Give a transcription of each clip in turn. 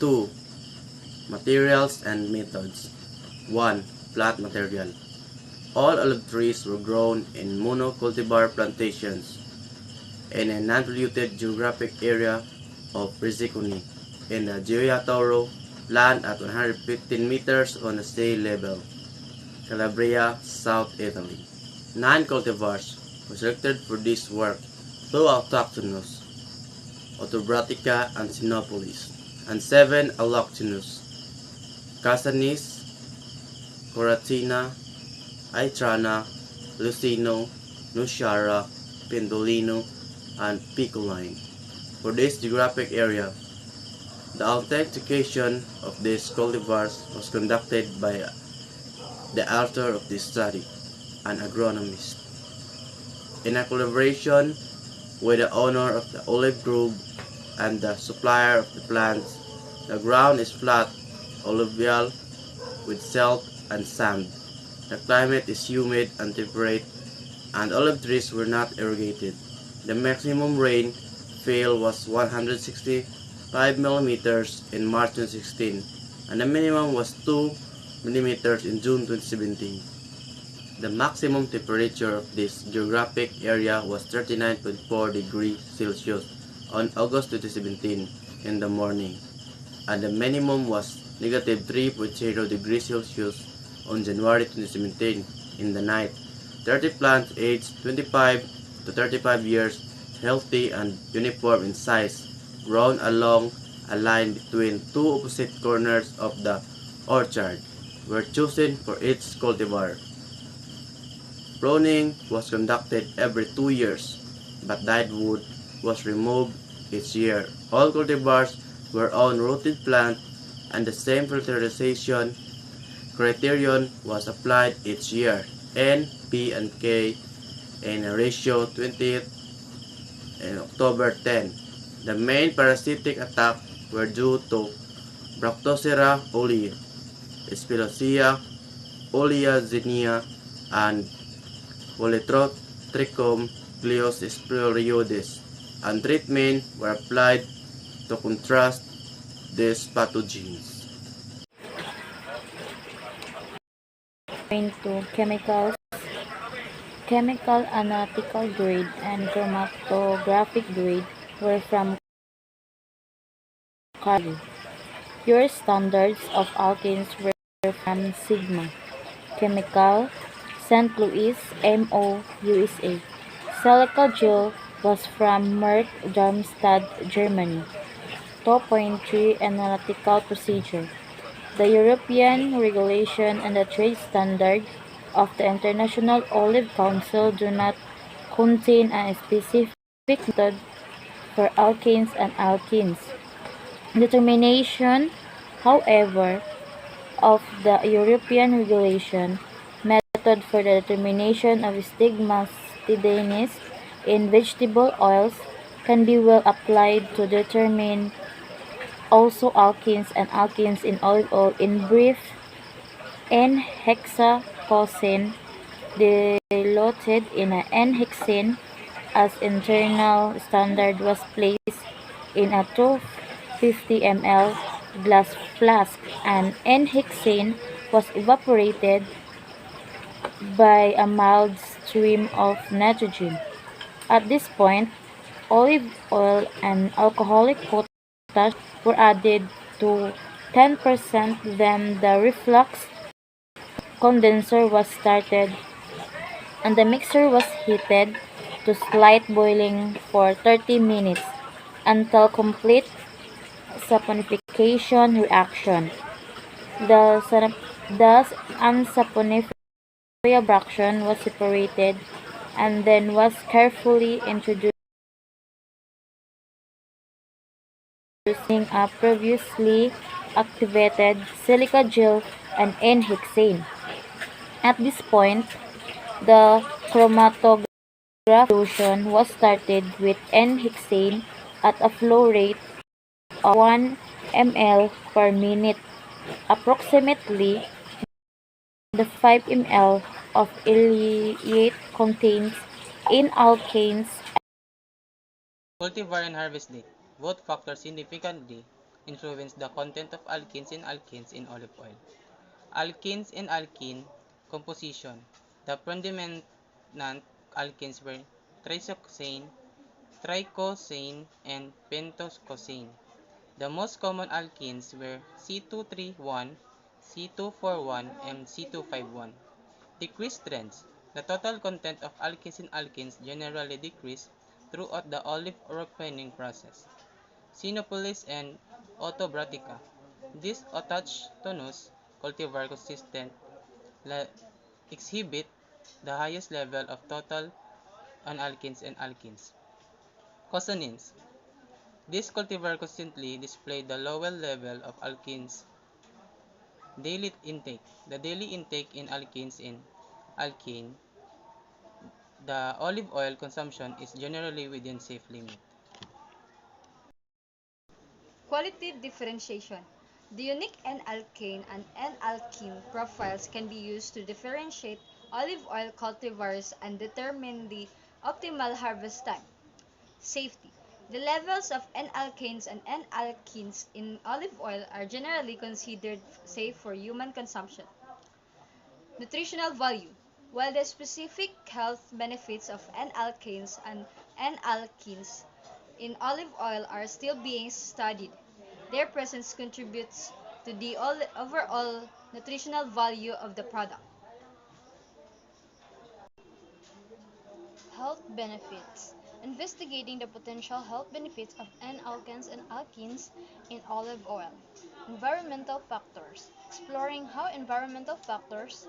2. Materials and methods. 1. Plant material. All olive trees were grown in monocultivar plantations in a non-polluted geographic area of Rizziconi in the Gioia Tauro land at 115 meters on the sea level, Calabria, South Italy. 9 cultivars were selected for this work: 2 autochthonous, Autobratica and Sinopolis, and 7 alloctonous, Casanis, Coratina, Aitrana, Lucino, Nushara, Pendolino, and Picoline. For this geographic area, the authentication of these cultivars was conducted by the author of this study, an agronomist, in a collaboration with the owner of the olive grove and the supplier of the plants. The ground is flat, alluvial, with silt and sand. The climate is humid and temperate, and olive trees were not irrigated. The maximum rainfall was 165 millimeters in March 2016, and the minimum was 2 millimeters in June 2017. The maximum temperature of this geographic area was 39.4 degrees Celsius on August 2017 in the morning, and the minimum was negative 3.0 degrees Celsius on January 2017 in the night. 30 plants aged 25 to 35 years, healthy and uniform in size, grown along a line between 2 opposite corners of the orchard, were chosen for each cultivar. Pruning was conducted every 2 years, but dyed wood was removed each year. All cultivars were on rooted plant, and the same fertilization criterion was applied each year: N, P, and K in a ratio 20th and October 10. The main parasitic attack were due to Bractocera olea, Spilacea oleaginea, and Polytrotricum gliosporioides, and treatment were applied to contrast these pathogens. Into chemicals, chemical analytical grade and chromatographic grade were from Carli. Pure standards of alkanes were from Sigma. Chemical, St. Louis, MO, USA. Silica gel was from Merck Darmstadt, Germany. 2.3 Analytical procedure. The European regulation and the trade standard of the International Olive Council do not contain a specific method for alkanes and alkenes. Determination, however, of the European regulation method for the determination of stigmatidines in vegetable oils can be well applied to determine also alkenes and alkenes in olive oil. In brief, N-hexacosine diluted in a N-hexane as internal standard was placed in a 250 ml glass flask, and N-hexane was evaporated by a mild stream of nitrogen. At this point, olive oil and alcoholic potash were added to 10%. Then the reflux condenser was started, and the mixture was heated to slight boiling for 30 minutes until complete saponification reaction. The unsaponified fraction was separated and then was carefully introduced using a previously activated silica gel and N-hexane. At this point, the chromatograph solution was started with N-hexane at a flow rate of 1 ml per minute. Approximately the 5 ml of ileate contains alkanes. Cultivar and harvest date both factor significantly influence the content of alkenes and alkenes in olive oil. Alkenes and alkene composition. The predominant alkenes were triisoxane, tricosane, and pentoscosane. The most common alkenes were C231, C241, and C251. Decreased trends. The total content of alkenes and alkenes generally decreased throughout the olive ripening process. Sinopolis and Autobratica. These autochthonous cultivar consistent exhibit the highest level of total on alkenes and alkenes. Consonants. These cultivar consistently display the lower level of alkenes daily intake. The daily intake in alkenes in alkene, the olive oil consumption is generally within safe limit. Quality differentiation. The unique N-alkane and N-alkene profiles can be used to differentiate olive oil cultivars and determine the optimal harvest time. Safety. The levels of N-alkanes and N-alkenes in olive oil are generally considered safe for human consumption. Nutritional value. While the specific health benefits of N-alkanes and N-alkenes in olive oil are still being studied, their presence contributes to the overall nutritional value of the product. Health benefits. Investigating the potential health benefits of N-alkanes and alkenes in olive oil. Environmental factors. Exploring how environmental factors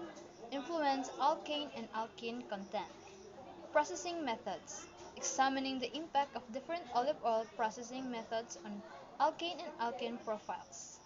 influence alkane and alkene content. Processing methods. Examining the impact of different olive oil processing methods on alkane and alkene profiles.